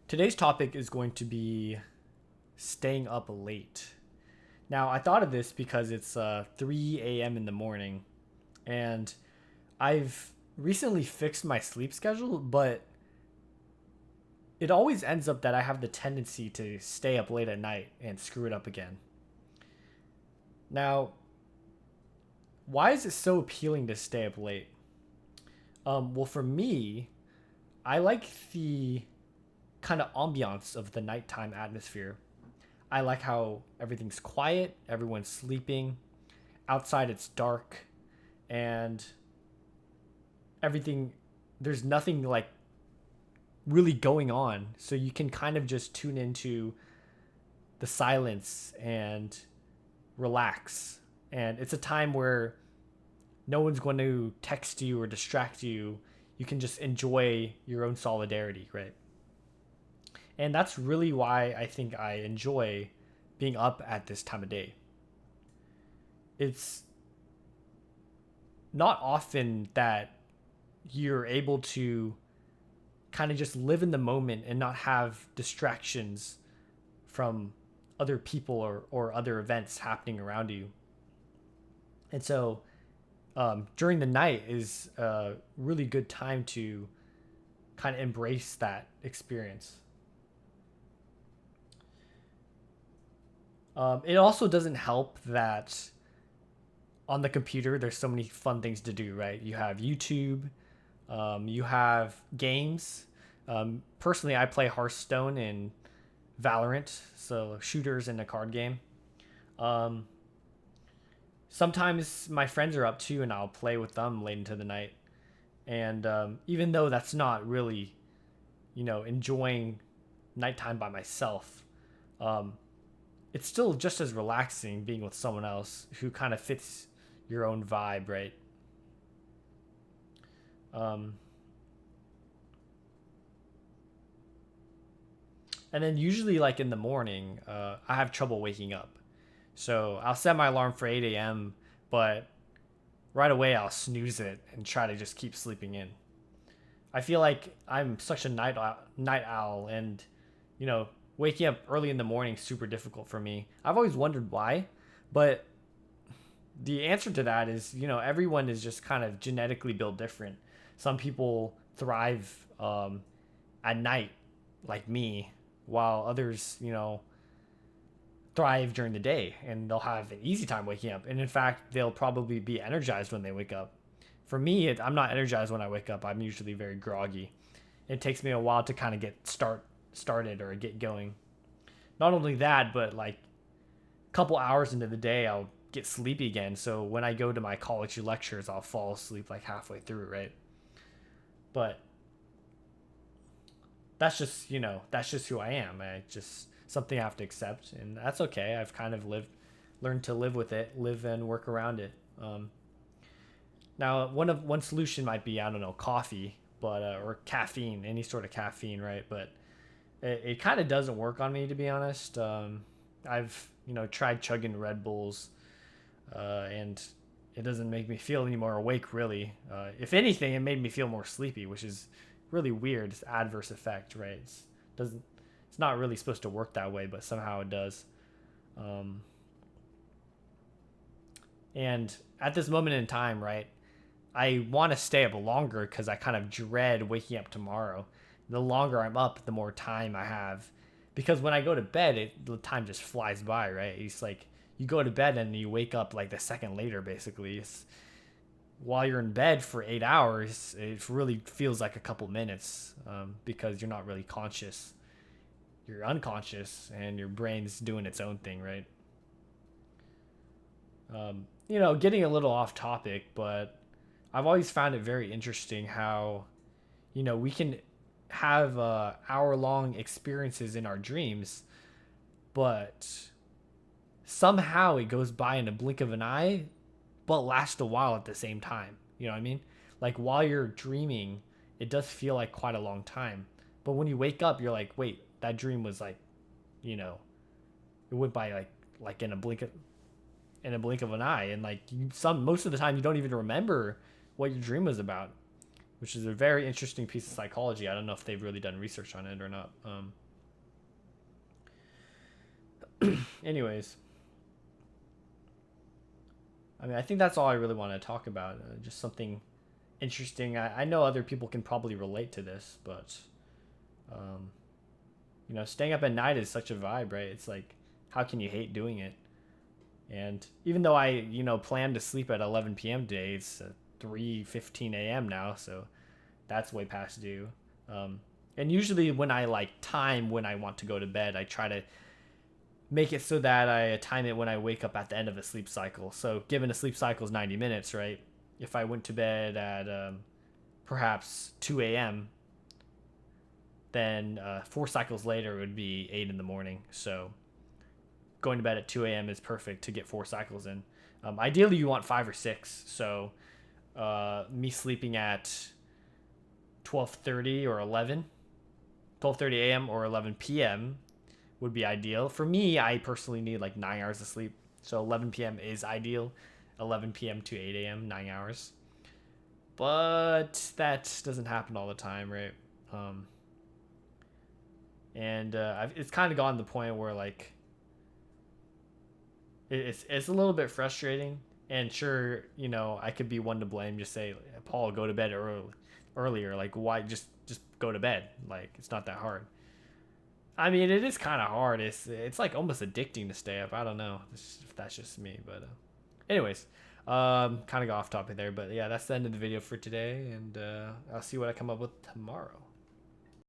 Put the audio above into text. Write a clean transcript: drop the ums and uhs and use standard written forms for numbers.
Today's topic is going to be staying up late. Now, I thought of this because it's 3 a.m. in the morning, and I've recently fixed my sleep schedule, but it always ends up that I have the tendency to stay up late at night and screw it up again. Now, why is it so appealing to stay up late? Well, for me, I like the kind of ambiance of the nighttime atmosphere. I like how everything's quiet, everyone's sleeping. Outside it's dark and everything there's nothing like really going on. So you can kind of just tune into the silence and relax. And it's a time where no one's going to text you or distract you. You can just enjoy your own solidarity, right? And that's really why I think I enjoy being up at this time of day. It's not often that you're able to kind of just live in the moment and not have distractions from other people or other events happening around you. And so during the night is a really good time to kind of embrace that experience. It also doesn't help that on the computer there's so many fun things to do, right? You have YouTube, you have games. Personally, I play Hearthstone and Valorant, so shooters in a card game. Um, Sometimes my friends are up too, and I'll play with them late into the night. And even though that's not really, enjoying nighttime by myself, um, it's still just as relaxing being with someone else who kind of fits your own vibe, right? Um, and then usually, like in the morning, I have trouble waking up. So I'll set my alarm for 8 a.m., but right away I'll snooze it and try to just keep sleeping in. I feel like I'm such a night owl, and you know, waking up early in the morning is super difficult for me. I've always wondered why, but the answer to that is everyone is just kind of genetically built different. Some people thrive at night, like me, while others thrive during the day and they'll have an easy time waking up. And in fact, they'll probably be energized when they wake up. For me, I'm not energized when I wake up. I'm usually very groggy. It takes me a while to kind of get started or get going. Not only that, but like a couple hours into the day, I'll get sleepy again. So when I go to my college lectures, I'll fall asleep like halfway through, right? But that's just who I am. I just something I have to accept, and that's okay. I've kind of learned to live with it, live and work around it. Now, one solution might be, I don't know, coffee, but or caffeine, any sort of caffeine, right? But it kind of doesn't work on me, to be honest. I've tried chugging Red Bulls, and it doesn't make me feel any more awake, really. If anything, it made me feel more sleepy, which is really weird. It's adverse effect, right? Doesn't it's not really supposed to work that way, but somehow it does. Um, and at this moment in time, right, I want to stay up longer because I kind of dread waking up tomorrow. The longer I'm up, the more time I have. Because when I go to bed, the time just flies by, right? It's like you go to bed and you wake up like the second later, basically. While you're in bed for 8 hours, it really feels like a couple minutes because you're not really conscious. You're unconscious and your brain's doing its own thing, right? Getting a little off topic, but I've always found it very interesting how, we can have hour long experiences in our dreams, but somehow it goes by in a blink of an eye, but lasts a while at the same time. You know what I mean? Like while you're dreaming, it does feel like quite a long time. But when you wake up, you're like, wait, that dream was like, you know, it went by like in a blink of an eye, and like some most of the time you don't even remember what your dream was about. which is a very interesting piece of psychology. I don't know if they've really done research on it or not. Anyways, I mean, I think that's all I really want to talk about. Just something interesting. I know other people can probably relate to this, but um, staying up at night is such a vibe, right? It's like, how can you hate doing it? And even though I, plan to sleep at 11 p.m. today, it's 3:15 a.m. now, so that's way past due. And usually when I like time when I want to go to bed, I try to make it so that I time it when I wake up at the end of a sleep cycle. So given a sleep cycle is 90 minutes, right? If I went to bed at perhaps 2 a.m., then 4 cycles later it would be 8 in the morning. So going to bed at 2 a.m. is perfect to get 4 cycles in. Ideally, you want 5 or 6. So me sleeping at 12:30 or 12:30 a.m. or 11 p.m. would be ideal. For me, I personally need like 9 hours of sleep. So 11 p.m. is ideal. 11 p.m. to 8 a.m., 9 hours. But that doesn't happen all the time, right? And it's kind of gotten to the point where like it's a little bit frustrating. And sure, I could be one to blame. Just say, Paul, go to bed earlier. Like, why just go to bed? Like, it's not that hard. I mean, it is kind of hard. It's like almost addicting to stay up. I don't know if that's just me, but anyways, kind of got off topic there. But yeah, that's the end of the video for today, and I'll see what I come up with tomorrow.